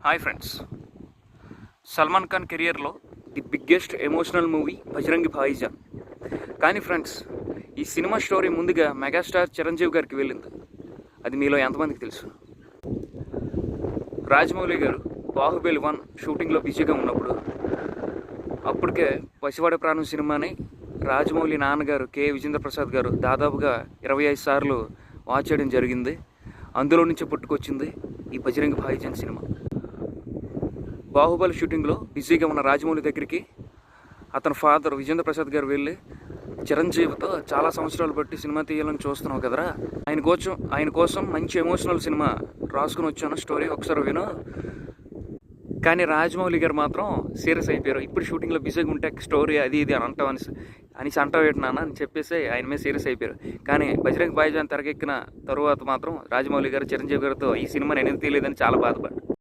Hi friends, Salman Khan కెరియర్లో the biggest emotional movie Bajrangi Bhaijaan. కానీ friends, ఈ సినిమా స్టోరీ ముందుగా మెగాస్టార్ చిరంజీవి గారికి వెళ్ళింది. అది మీలో ఎంతమందికి తెలుసు? రాజమౌళి గారు బాహుబలి 1 షూటింగ్లో బిజీగా ఉన్నప్పుడు అప్పటికే పసివాడ ప్రాణం సినిమాని రాజమౌళి నాన్నగారు కె విజేంద్ర ప్రసాద్ గారు దాదాపుగా 25 సార్లు వాచ్ చేయడం జరిగింది. అందులో నుంచి పుట్టుకొచ్చింది ఈ బజరంగి భాయిజాన్ సినిమా. బాహుబలి షూటింగ్లో బిజీగా ఉన్న రాజమౌళి దగ్గరికి అతని ఫాదర్ విజేంద్ర ప్రసాద్ గారు వెళ్ళి, చిరంజీవితో చాలా సంవత్సరాలు బట్టి సినిమా తీయాలని చూస్తున్నావు కదరా, ఆయన కోసం మంచి ఎమోషనల్ సినిమా రాసుకుని వచ్చాను, స్టోరీ ఒకసారి విను. కానీ రాజమౌళి గారు మాత్రం సీరియస్ అయిపోయారు. ఇప్పుడు షూటింగ్లో బిజీగా ఉంటే స్టోరీ అది ఇది అని అంటావు అనేసి అంటావు ఏంటన్నా అని చెప్పేసి ఆయన మీద సీరియస్ అయిపోయారు. కానీ బజరంగ్ భాయిజాన్ తెరకెక్కిన తరువాత మాత్రం రాజమౌళి గారు చిరంజీవి గారితో ఈ సినిమాని ఎందుకు తీయలేదని చాలా బాధపడ్డారు.